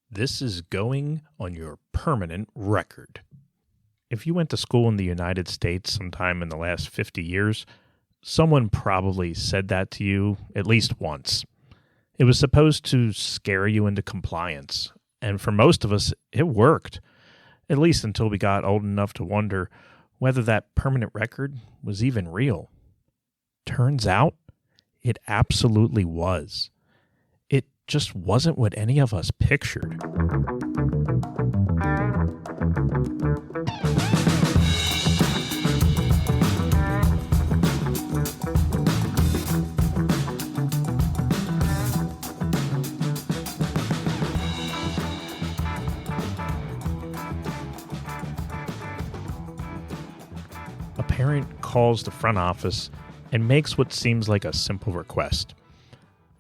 This is going on your permanent record. If you went to school in the United States sometime in the last 50 years, someone probably said that to you at least once. It was supposed to scare you into compliance, and for most of us, it worked, at least until we got old enough to wonder whether that permanent record was even real. Turns out, it absolutely was. It just wasn't what any of us pictured. A parent calls the front office and makes what seems like a simple request.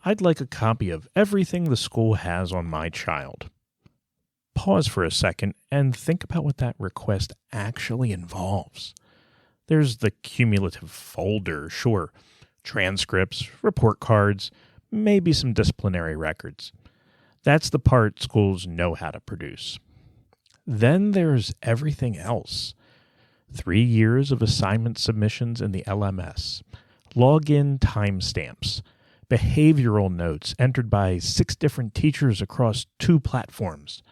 I'd like a copy of everything the school has on my child. Pause for a second and think about what that request actually involves. There's the cumulative folder, sure, transcripts, report cards, maybe some disciplinary records. That's the part schools know how to produce. Then there's everything else. 3 years of assignment submissions in the LMS, login timestamps, behavioral notes entered by 6 different teachers across 2 platforms,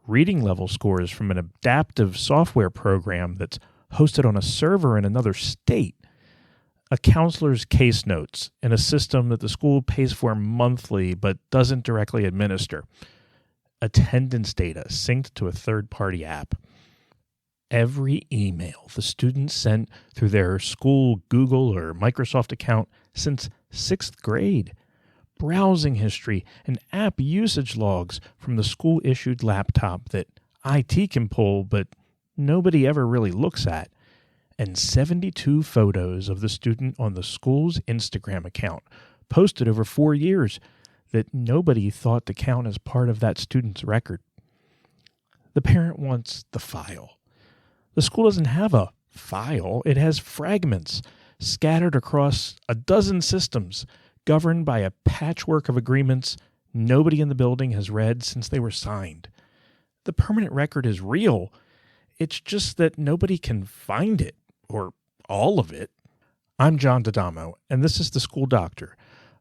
reading level scores from an adaptive software program that's hosted on a server in another state, a counselor's case notes in a system that the school pays for monthly but doesn't directly administer, attendance data synced to a third-party app. Every email the students sent through their school Google or Microsoft account since 6th grade, browsing history and app usage logs from the school-issued laptop that IT can pull but nobody ever really looks at, and 72 photos of the student on the school's Instagram account posted over 4 years that nobody thought to count as part of that student's record. The parent wants the file. The school doesn't have a file. It has fragments scattered across a dozen systems governed by a patchwork of agreements nobody in the building has read since they were signed. The permanent record is real. It's just that nobody can find it, or all of it. I'm John D'Adamo, and this is The School Doctor,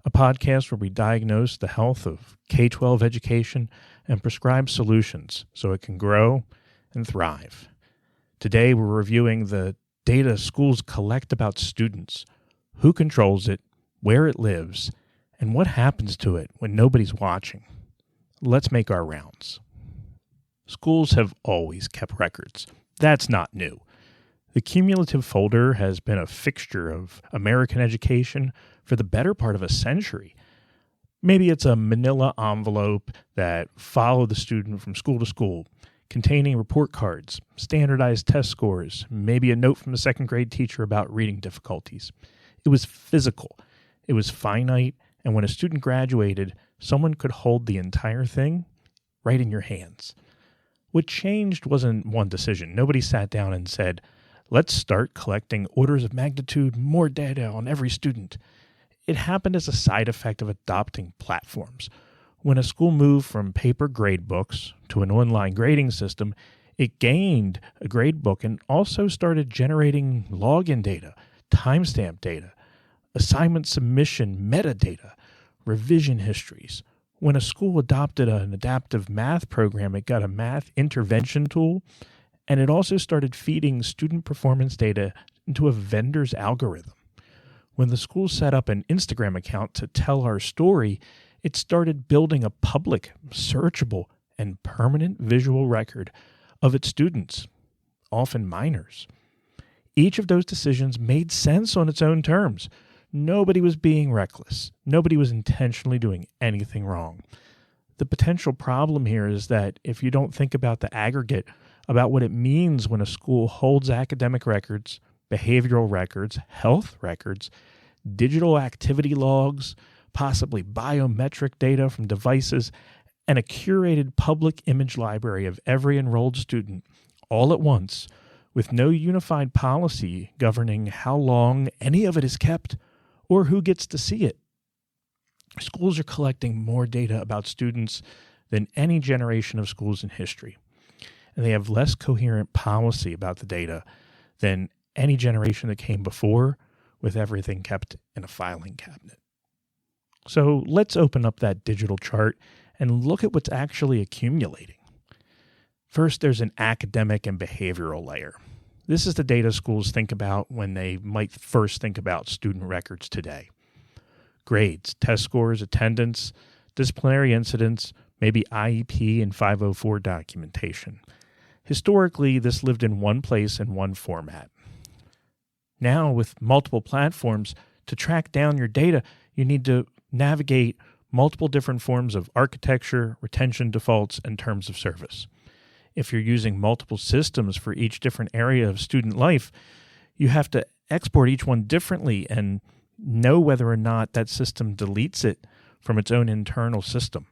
a podcast where we diagnose the health of K-12 education and prescribe solutions so it can grow and thrive. Today, we're reviewing the data schools collect about students, who controls it, where it lives, and what happens to it when nobody's watching. Let's make our rounds. Schools have always kept records. That's not new. The cumulative folder has been a fixture of American education for the better part of a century. Maybe it's a manila envelope that followed the student from school to school, containing report cards, standardized test scores, maybe a note from a 2nd grade teacher about reading difficulties. It was physical, it was finite, and when a student graduated, someone could hold the entire thing right in your hands. What changed wasn't one decision. Nobody sat down and said, let's start collecting orders of magnitude more data on every student. It happened as a side effect of adopting platforms. When a school moved from paper grade books to an online grading system, it gained a grade book and also started generating login data, timestamp data, assignment submission metadata, revision histories. When a school adopted an adaptive math program, it got a math intervention tool, and it also started feeding student performance data into a vendor's algorithm. When the school set up an Instagram account to tell our story, it started building a public, searchable, and permanent visual record of its students, often minors. Each of those decisions made sense on its own terms. Nobody was being reckless. Nobody was intentionally doing anything wrong. The potential problem here is that if you don't think about the aggregate, about what it means when a school holds academic records, behavioral records, health records, digital activity logs, possibly biometric data from devices, and a curated public image library of every enrolled student all at once, with no unified policy governing how long any of it is kept or who gets to see it. Schools are collecting more data about students than any generation of schools in history. And they have less coherent policy about the data than any generation that came before, with everything kept in a filing cabinet. So let's open up that digital chart and look at what's actually accumulating. First, there's an academic and behavioral layer. This is the data schools think about when they might first think about student records today. Grades, test scores, attendance, disciplinary incidents, maybe IEP and 504 documentation. Historically, this lived in one place and one format. Now, with multiple platforms, to track down your data, you need to navigate multiple different forms of architecture, retention defaults, and terms of service. If you're using multiple systems for each different area of student life, you have to export each one differently and know whether or not that system deletes it from its own internal system.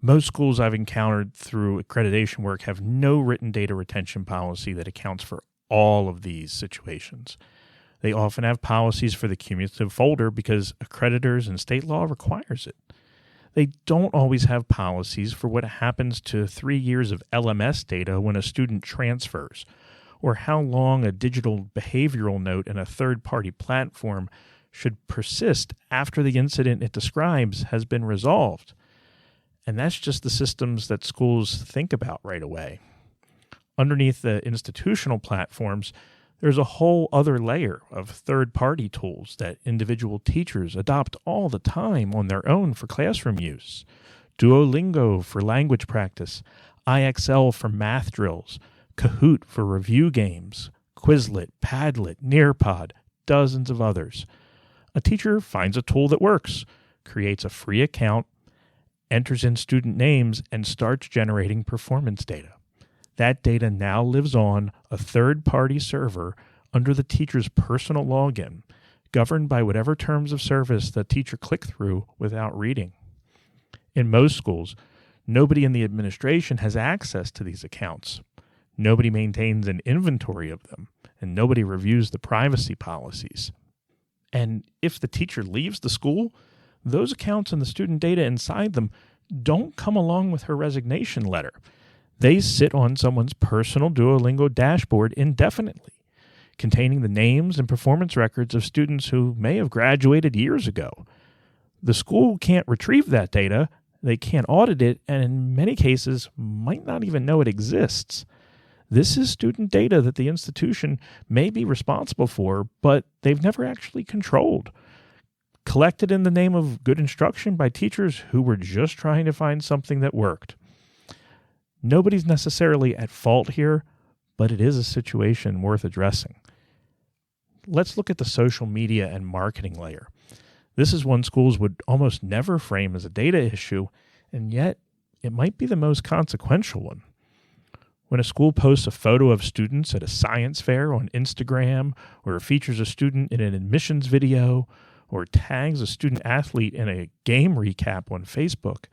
Most schools I've encountered through accreditation work have no written data retention policy that accounts for all of these situations. They often have policies for the cumulative folder because accreditors and state law requires it. They don't always have policies for what happens to 3 years of LMS data when a student transfers, or how long a digital behavioral note in a third-party platform should persist after the incident it describes has been resolved. And that's just the systems that schools think about right away. Underneath the institutional platforms, there's a whole other layer of third-party tools that individual teachers adopt all the time on their own for classroom use. Duolingo for language practice, IXL for math drills, Kahoot for review games, Quizlet, Padlet, Nearpod, dozens of others. A teacher finds a tool that works, creates a free account, enters in student names, and starts generating performance data. That data now lives on a third-party server under the teacher's personal login, governed by whatever terms of service the teacher clicked through without reading. In most schools, nobody in the administration has access to these accounts. Nobody maintains an inventory of them, and nobody reviews the privacy policies. And if the teacher leaves the school, those accounts and the student data inside them don't come along with her resignation letter. They sit on someone's personal Duolingo dashboard indefinitely, containing the names and performance records of students who may have graduated years ago. The school can't retrieve that data, they can't audit it, and in many cases might not even know it exists. This is student data that the institution may be responsible for, but they've never actually controlled. Collected in the name of good instruction by teachers who were just trying to find something that worked. Nobody's necessarily at fault here, but it is a situation worth addressing. Let's look at the social media and marketing layer. This is one schools would almost never frame as a data issue, and yet it might be the most consequential one. When a school posts a photo of students at a science fair on Instagram, or features a student in an admissions video, or tags a student athlete in a game recap on Facebook,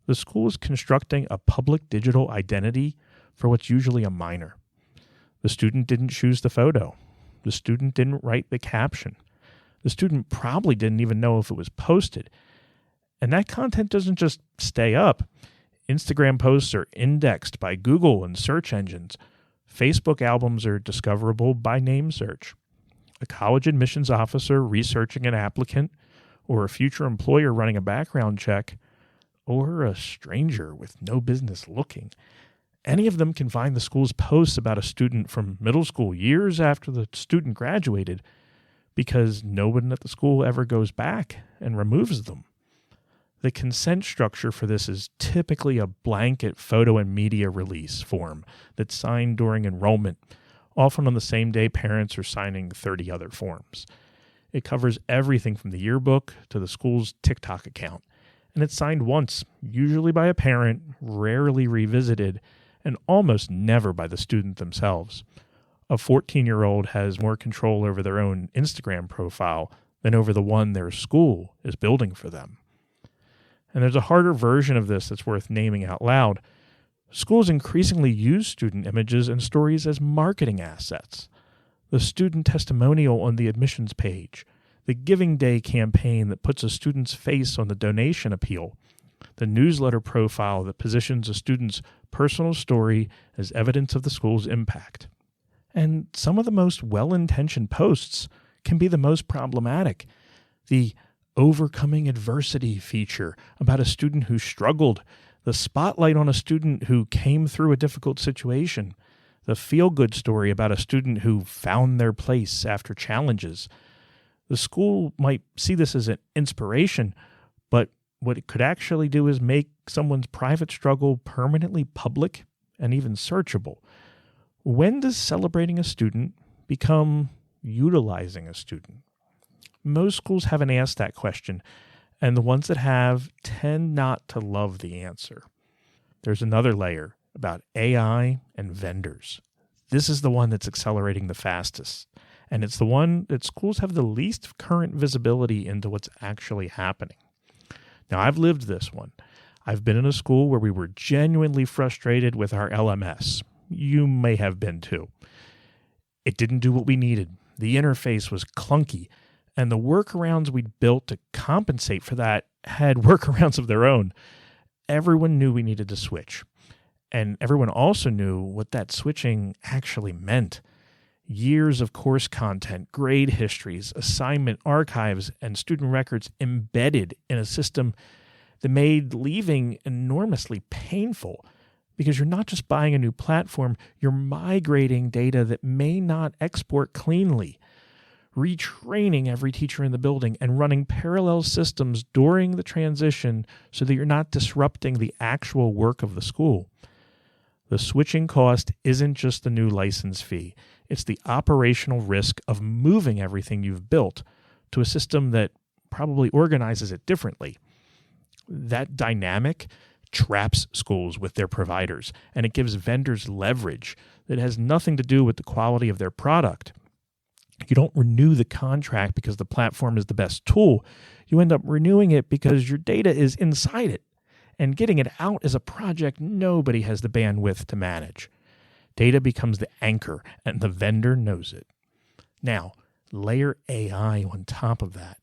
the school is constructing a public digital identity for what's usually a minor. The student didn't choose the photo. The student didn't write the caption. The student probably didn't even know if it was posted. And that content doesn't just stay up. Instagram posts are indexed by Google and search engines. Facebook albums are discoverable by name search. A college admissions officer researching an applicant, or a future employer running a background check, or a stranger with no business looking. Any of them can find the school's posts about a student from middle school years after the student graduated, because no one at the school ever goes back and removes them. The consent structure for this is typically a blanket photo and media release form that's signed during enrollment, often on the same day parents are signing 30 other forms. It covers everything from the yearbook to the school's TikTok account, and it's signed once, usually by a parent, rarely revisited, and almost never by the student themselves. A 14-year-old has more control over their own Instagram profile than over the one their school is building for them. And there's a harder version of this that's worth naming out loud. Schools increasingly use student images and stories as marketing assets. The student testimonial on the admissions page, the Giving Day campaign that puts a student's face on the donation appeal, the newsletter profile that positions a student's personal story as evidence of the school's impact. And some of the most well-intentioned posts can be the most problematic. The overcoming adversity feature about a student who struggled, the spotlight on a student who came through a difficult situation, the feel-good story about a student who found their place after challenges. The school might see this as an inspiration, but what it could actually do is make someone's private struggle permanently public and even searchable. When does celebrating a student become utilizing a student? Most schools haven't asked that question, and the ones that have tend not to love the answer. There's another layer about AI and vendors. This is the one that's accelerating the fastest, and it's the one that schools have the least current visibility into what's actually happening. Now, I've lived this one. I've been in a school where we were genuinely frustrated with our LMS. You may have been too. It didn't do what we needed. The interface was clunky, and the workarounds we'd built to compensate for that had workarounds of their own. Everyone knew we needed to switch, and everyone also knew what that switching actually meant. Years of course content, grade histories, assignment archives, and student records embedded in a system that made leaving enormously painful, because you're not just buying a new platform, you're migrating data that may not export cleanly, retraining every teacher in the building, and running parallel systems during the transition so that you're not disrupting the actual work of the school. The switching cost isn't just the new license fee. It's the operational risk of moving everything you've built to a system that probably organizes it differently. That dynamic traps schools with their providers, and it gives vendors leverage that has nothing to do with the quality of their product. You don't renew the contract because the platform is the best tool. You end up renewing it because your data is inside it, and getting it out is a project nobody has the bandwidth to manage. Data becomes the anchor, and the vendor knows it. Now, layer AI on top of that.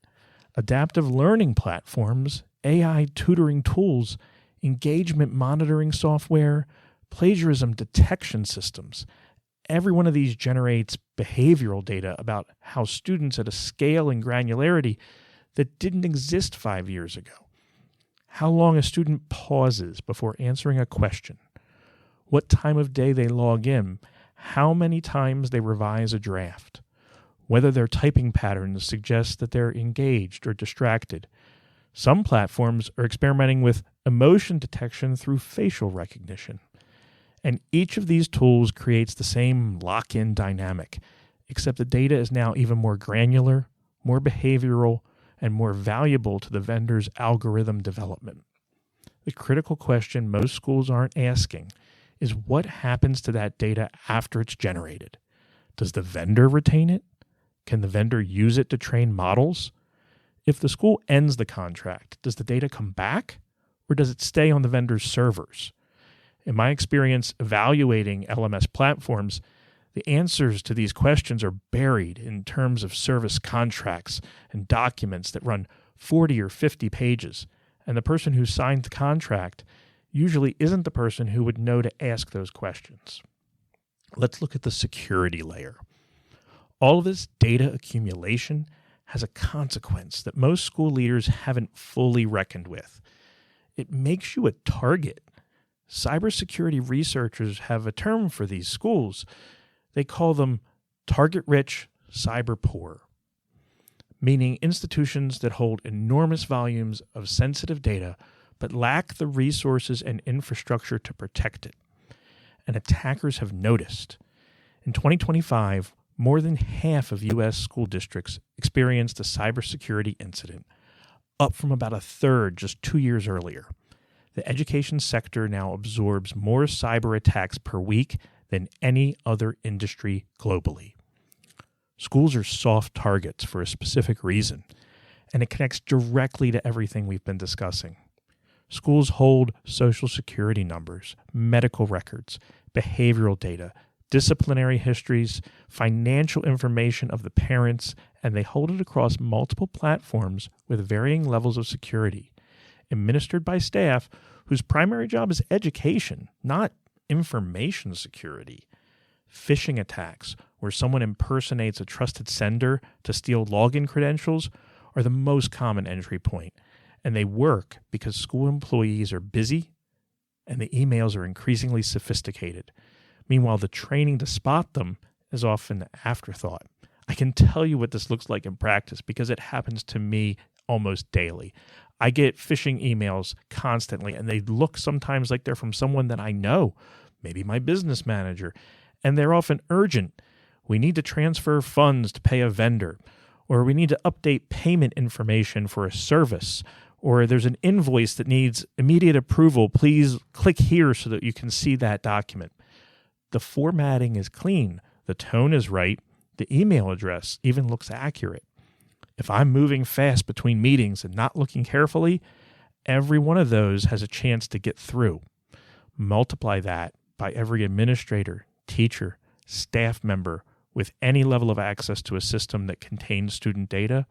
Adaptive learning platforms, AI tutoring tools, engagement monitoring software, plagiarism detection systems. Every one of these generates behavioral data about how students at a scale and granularity that didn't exist 5 years ago. How long a student pauses before answering a question, what time of day they log in, how many times they revise a draft, whether their typing patterns suggest that they're engaged or distracted. Some platforms are experimenting with emotion detection through facial recognition. And each of these tools creates the same lock-in dynamic, except the data is now even more granular, more behavioral, and more valuable to the vendor's algorithm development. The critical question most schools aren't asking is what happens to that data after it's generated? Does the vendor retain it? Can the vendor use it to train models? If the school ends the contract, does the data come back, or does it stay on the vendor's servers? In my experience evaluating LMS platforms, the answers to these questions are buried in terms of service contracts and documents that run 40 or 50 pages, and the person who signed the contract usually isn't the person who would know to ask those questions. Let's look at the security layer. All of this data accumulation has a consequence that most school leaders haven't fully reckoned with. It makes you a target. Cybersecurity researchers have a term for these schools. They call them target-rich, cyber-poor, meaning institutions that hold enormous volumes of sensitive data but lack the resources and infrastructure to protect it. And attackers have noticed. In 2025, more than half of U.S. school districts experienced a cybersecurity incident, up from about a third just 2 years earlier. The education sector now absorbs more cyber attacks per week than any other industry globally. Schools are soft targets for a specific reason, and it connects directly to everything we've been discussing. Schools hold social security numbers, medical records, behavioral data, disciplinary histories, financial information of the parents, and they hold it across multiple platforms with varying levels of security. administered by staff whose primary job is education, not information security. Phishing attacks, where someone impersonates a trusted sender to steal login credentials, are the most common entry point, and they work because school employees are busy and the emails are increasingly sophisticated. Meanwhile, the training to spot them is often an afterthought. I can tell you what this looks like in practice because it happens to me almost daily. I get phishing emails constantly, and they look sometimes like they're from someone that I know, maybe my business manager, and they're often urgent. We need to transfer funds to pay a vendor, or we need to update payment information for a service, or there's an invoice that needs immediate approval. Please click here so that you can see that document. The formatting is clean. The tone is right. The email address even looks accurate. If I'm moving fast between meetings and not looking carefully, every one of those has a chance to get through. Multiply that by every administrator, teacher, staff member with any level of access to a system that contains student data,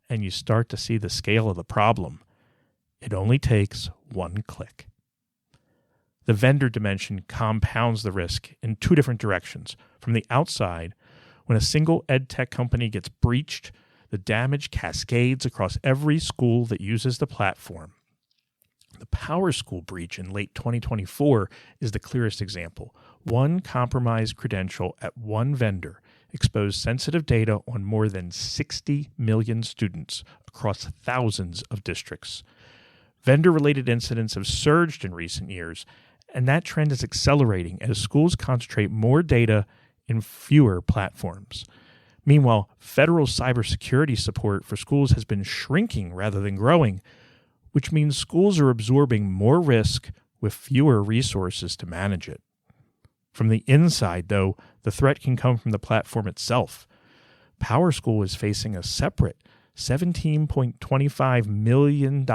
and you start to see the scale of the problem. It only takes one click. The vendor dimension compounds the risk in two different directions. From the outside, when a single ed tech company gets breached, the damage cascades across every school that uses the platform. The PowerSchool breach in late 2024 is the clearest example. One compromised credential at one vendor exposed sensitive data on more than 60 million students across thousands of districts. Vendor-related incidents have surged in recent years, and that trend is accelerating as schools concentrate more data in fewer platforms. Meanwhile, federal cybersecurity support for schools has been shrinking rather than growing, which means schools are absorbing more risk with fewer resources to manage it. From the inside, though, the threat can come from the platform itself. PowerSchool is facing a separate $17.25 million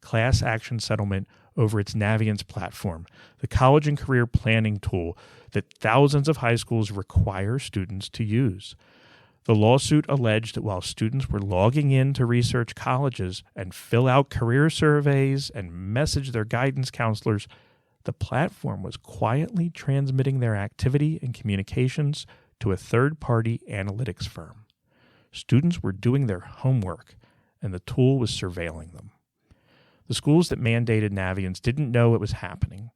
class action settlement over its Naviance platform, the college and career planning tool that thousands of high schools require students to use. The lawsuit alleged that while students were logging in to research colleges and fill out career surveys and message their guidance counselors, the platform was quietly transmitting their activity and communications to a third-party analytics firm. Students were doing their homework, and the tool was surveilling them. The schools that mandated Naviance didn't know it was happening.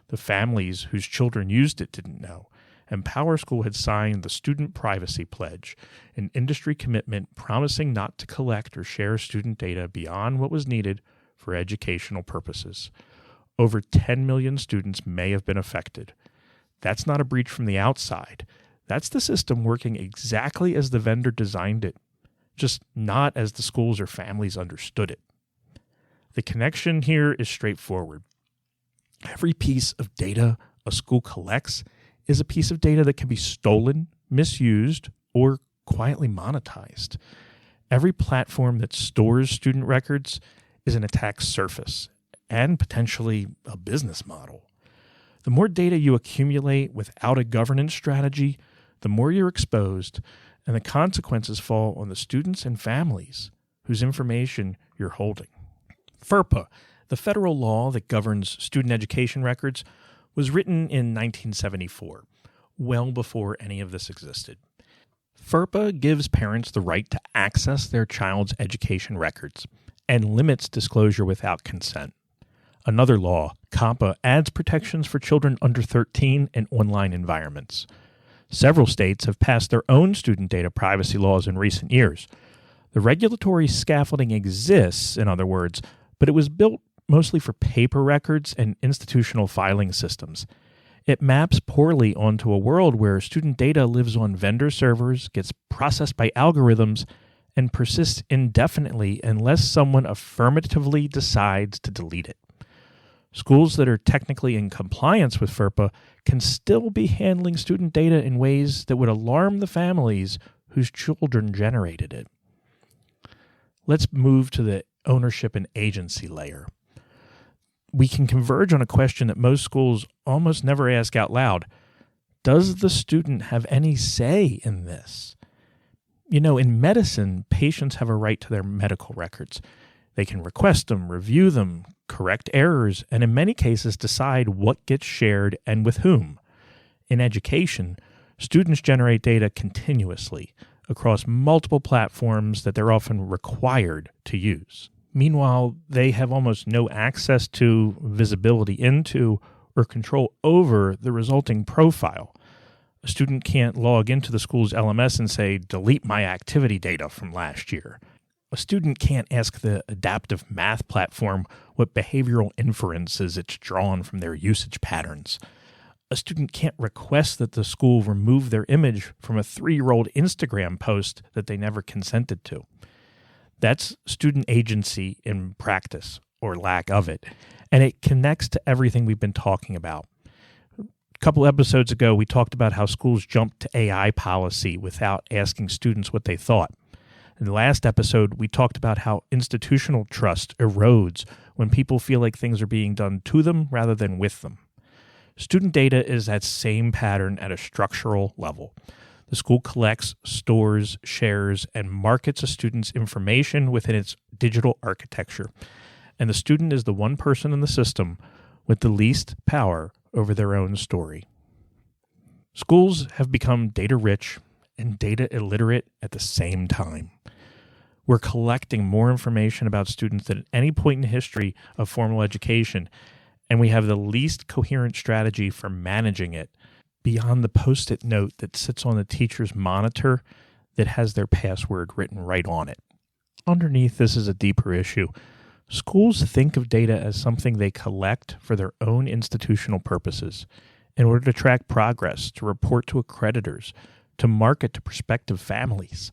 The families whose children used it didn't know. And PowerSchool had signed the Student Privacy Pledge, an industry commitment promising not to collect or share student data beyond what was needed for educational purposes. Over 10 million students may have been affected. That's not a breach from the outside. That's the system working exactly as the vendor designed it, just not as the schools or families understood it. The connection here is straightforward. Every piece of data a school collects is a piece of data that can be stolen, misused, or quietly monetized. Every platform that stores student records is an attack surface and potentially a business model. The more data you accumulate without a governance strategy, the more you're exposed, and the consequences fall on the students and families whose information you're holding. FERPA, the federal law that governs student education records, was written in 1974, well before any of this existed. FERPA gives parents the right to access their child's education records and limits disclosure without consent. Another law, COMPA, adds protections for children under 13 in online environments. Several states have passed their own student data privacy laws in recent years. The regulatory scaffolding exists, in other words, but it was built mostly for paper records and institutional filing systems. It maps poorly onto a world where student data lives on vendor servers, gets processed by algorithms, and persists indefinitely unless someone affirmatively decides to delete it. Schools that are technically in compliance with FERPA can still be handling student data in ways that would alarm the families whose children generated it. Let's move to the ownership and agency layer. We can converge on a question that most schools almost never ask out loud. Does the student have any say in this? You know, in medicine, patients have a right to their medical records. They can request them, review them, correct errors, and in many cases decide what gets shared and with whom. In education, students generate data continuously across multiple platforms that they're often required to use. Meanwhile, they have almost no access to, visibility into, or control over the resulting profile. A student can't log into the school's LMS and say, delete my activity data from last year. A student can't ask the adaptive math platform what behavioral inferences it's drawn from their usage patterns. A student can't request that the school remove their image from a 3-year-old Instagram post that they never consented to. That's student agency in practice, or lack of it, and it connects to everything we've been talking about. A couple episodes ago, we talked about how schools jumped to AI policy without asking students what they thought. In the last episode, we talked about how institutional trust erodes when people feel like things are being done to them rather than with them. Student data is that same pattern at a structural level. The school collects, stores, shares, and markets a student's information within its digital architecture. And the student is the one person in the system with the least power over their own story. Schools have become data-rich and data illiterate at the same time. We're collecting more information about students than at any point in history of formal education, and we have the least coherent strategy for managing it beyond the Post-it note that sits on the teacher's monitor that has their password written right on it. Underneath this is a deeper issue. Schools think of data as something they collect for their own institutional purposes, in order to track progress, to report to accreditors, to market to prospective families.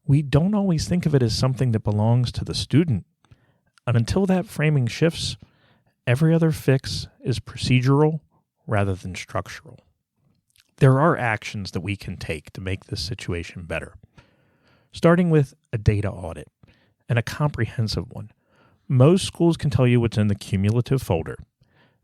We don't always think of it as something that belongs to the student. And until that framing shifts, every other fix is procedural rather than structural. There are actions that we can take to make this situation better, starting with a data audit, and a comprehensive one. Most schools can tell you what's in the cumulative folder.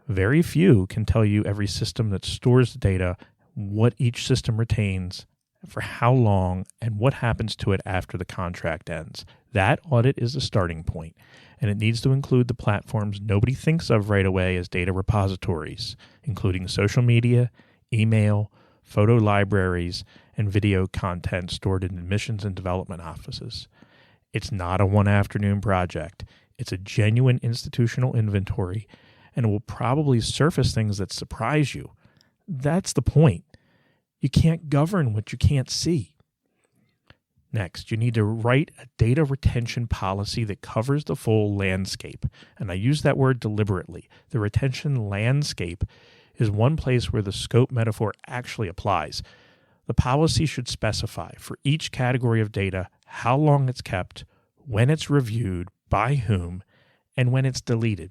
Very few can tell you every system that stores the data, what each system retains, for how long, and what happens to it after the contract ends. That audit is a starting point, and it needs to include the platforms nobody thinks of right away as data repositories, including social media, email, photo libraries, and video content stored in admissions and development offices. It's not a one-afternoon project. It's a genuine institutional inventory, and it will probably surface things that surprise you. That's the point. You can't govern what you can't see. Next, you need to write a data retention policy that covers the full landscape. And I use that word deliberately. The retention landscape is one place where the scope metaphor actually applies. The policy should specify for each category of data how long it's kept, when it's reviewed, by whom, and when it's deleted.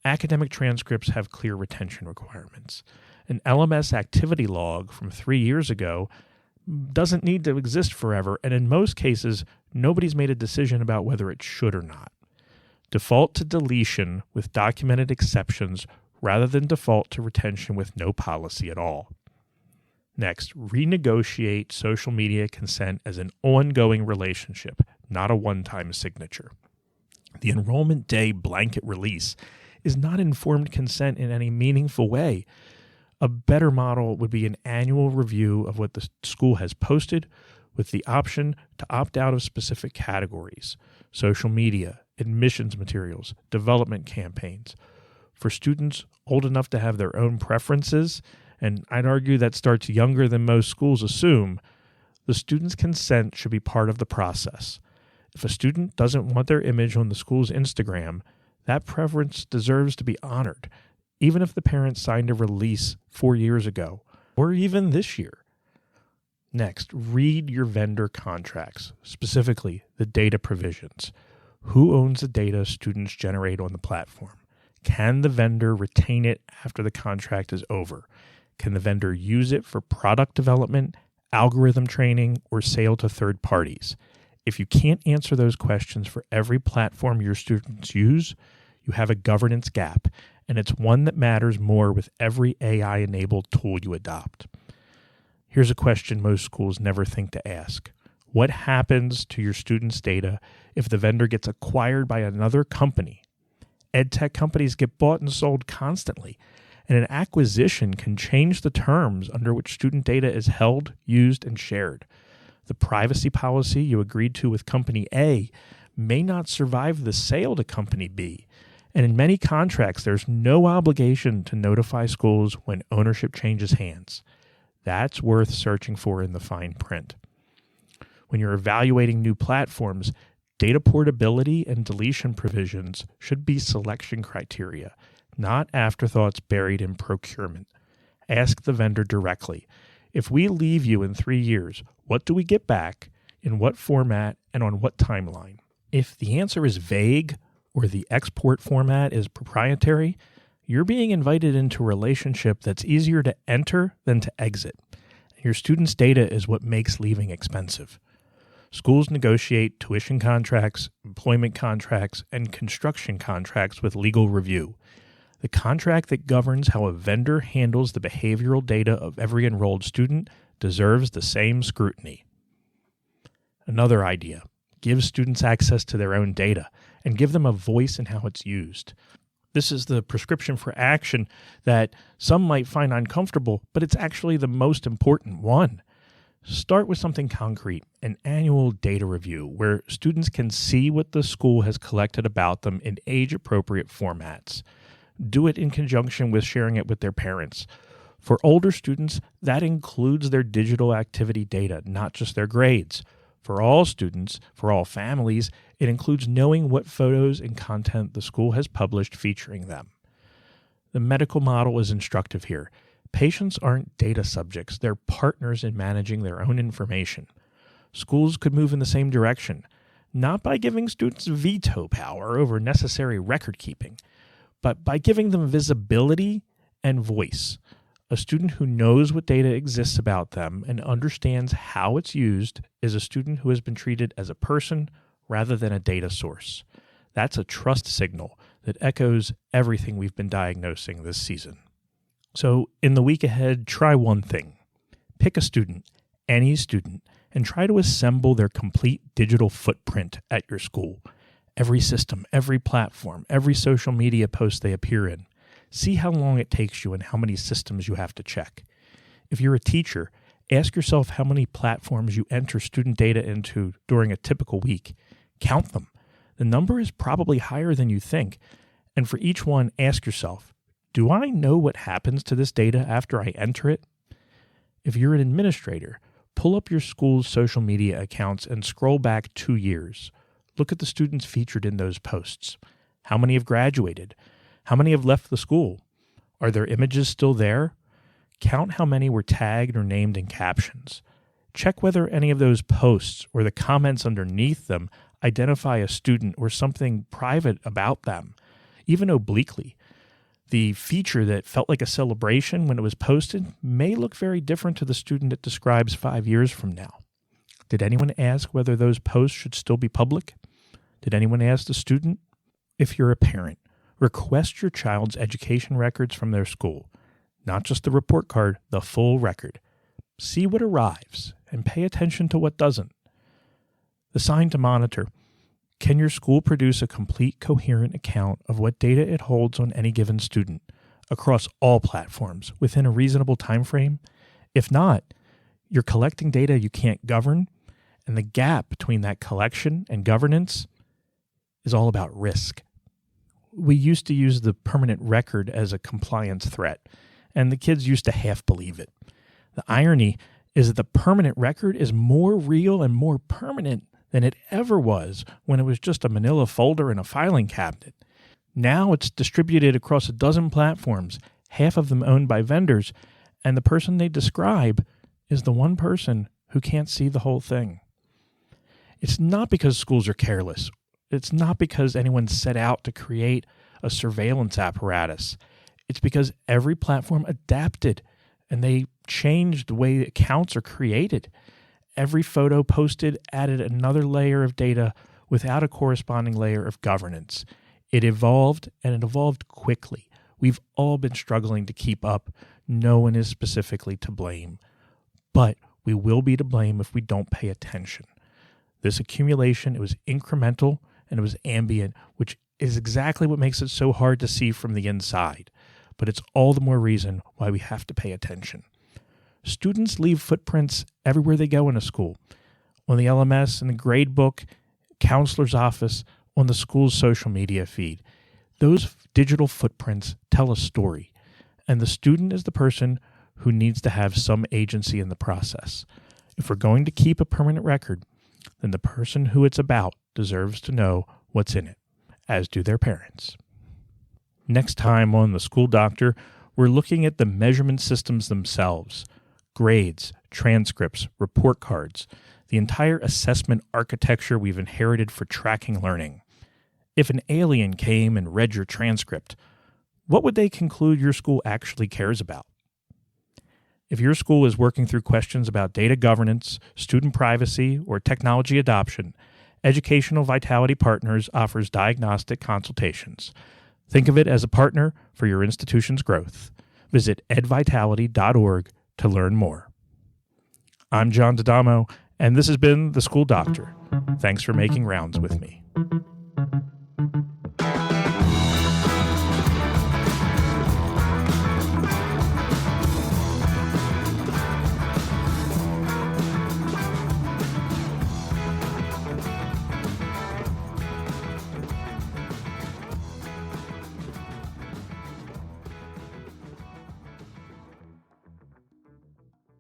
Academic transcripts have clear retention requirements. An LMS activity log from 3 years ago doesn't need to exist forever, and in most cases, nobody's made a decision about whether it should or not. Default to deletion with documented exceptions rather than default to retention with no policy at all. Next, renegotiate social media consent as an ongoing relationship, not a one-time signature. The enrollment day blanket release is not informed consent in any meaningful way. A better model would be an annual review of what the school has posted with the option to opt out of specific categories: social media, admissions materials, development campaigns. For students old enough to have their own preferences, and I'd argue that starts younger than most schools assume, the student's consent should be part of the process. If a student doesn't want their image on the school's Instagram, that preference deserves to be honored, even if the parent signed a release 4 years ago, or even this year. Next, read your vendor contracts, specifically the data provisions. Who owns the data students generate on the platform? Can the vendor retain it after the contract is over? Can the vendor use it for product development, algorithm training, or sale to third parties? If you can't answer those questions for every platform your students use, you have a governance gap, and it's one that matters more with every AI-enabled tool you adopt. Here's a question most schools never think to ask. What happens to your students' data if the vendor gets acquired by another company? EdTech companies get bought and sold constantly, and an acquisition can change the terms under which student data is held, used, and shared. The privacy policy you agreed to with Company A may not survive the sale to Company B, and in many contracts there's no obligation to notify schools when ownership changes hands. That's worth searching for in the fine print. When you're evaluating new platforms, data portability and deletion provisions should be selection criteria, not afterthoughts buried in procurement. Ask the vendor directly. If we leave you in 3 years, what do we get back, in what format, and on what timeline? If the answer is vague or the export format is proprietary, you're being invited into a relationship that's easier to enter than to exit. Your students' data is what makes leaving expensive. Schools negotiate tuition contracts, employment contracts, and construction contracts with legal review. The contract that governs how a vendor handles the behavioral data of every enrolled student deserves the same scrutiny. Another idea: give students access to their own data and give them a voice in how it's used. This is the prescription for action that some might find uncomfortable, but it's actually the most important one. Start with something concrete, an annual data review where students can see what the school has collected about them in age-appropriate formats. Do it in conjunction with sharing it with their parents. For older students, that includes their digital activity data, not just their grades. For all students, for all families, it includes knowing what photos and content the school has published featuring them. The medical model is instructive here. Patients aren't data subjects, they're partners in managing their own information. Schools could move in the same direction, not by giving students veto power over necessary record keeping, but by giving them visibility and voice. A student who knows what data exists about them and understands how it's used is a student who has been treated as a person rather than a data source. That's a trust signal that echoes everything we've been diagnosing this season. So in the week ahead, try one thing. Pick a student, any student, and try to assemble their complete digital footprint at your school. Every system, every platform, every social media post they appear in. See how long it takes you and how many systems you have to check. If you're a teacher, ask yourself how many platforms you enter student data into during a typical week. Count them. The number is probably higher than you think. And for each one, ask yourself, do I know what happens to this data after I enter it? If you're an administrator, pull up your school's social media accounts and scroll back 2 years. Look at the students featured in those posts. How many have graduated? How many have left the school? Are their images still there? Count how many were tagged or named in captions. Check whether any of those posts or the comments underneath them identify a student or something private about them, even obliquely. The feature that felt like a celebration when it was posted may look very different to the student it describes 5 years from now. Did anyone ask whether those posts should still be public? Did anyone ask the student? If you're a parent, request your child's education records from their school, not just the report card, the full record. See what arrives and pay attention to what doesn't. The sign to monitor. Can your school produce a complete, coherent account of what data it holds on any given student across all platforms within a reasonable time frame? If not, you're collecting data you can't govern, and the gap between that collection and governance is all about risk. We used to use the permanent record as a compliance threat, and the kids used to half believe it. The irony is that the permanent record is more real and more permanent than it ever was when it was just a manila folder in a filing cabinet. Now it's distributed across a dozen platforms, half of them owned by vendors, and the person they describe is the one person who can't see the whole thing. It's not because schools are careless. It's not because anyone set out to create a surveillance apparatus. It's because every platform adapted and they changed the way accounts are created. Every photo posted added another layer of data without a corresponding layer of governance. It evolved, and it evolved quickly. We've all been struggling to keep up. No one is specifically to blame. But we will be to blame if we don't pay attention. This accumulation, it was incremental and it was ambient, which is exactly what makes it so hard to see from the inside. But it's all the more reason why we have to pay attention. Students leave footprints everywhere they go in a school, on the LMS, in the grade book, counselor's office, on the school's social media feed. Those digital footprints tell a story, and the student is the person who needs to have some agency in the process. If we're going to keep a permanent record, then the person who it's about deserves to know what's in it, as do their parents. Next time on The School Doctor, we're looking at the measurement systems themselves: grades, transcripts, report cards, the entire assessment architecture we've inherited for tracking learning. If an alien came and read your transcript, what would they conclude your school actually cares about? If your school is working through questions about data governance, student privacy, or technology adoption, Educational Vitality Partners offers diagnostic consultations. Think of it as a partner for your institution's growth. Visit edvitality.org to learn more. I'm John D'Adamo, and this has been The School Doctor. Thanks for making rounds with me.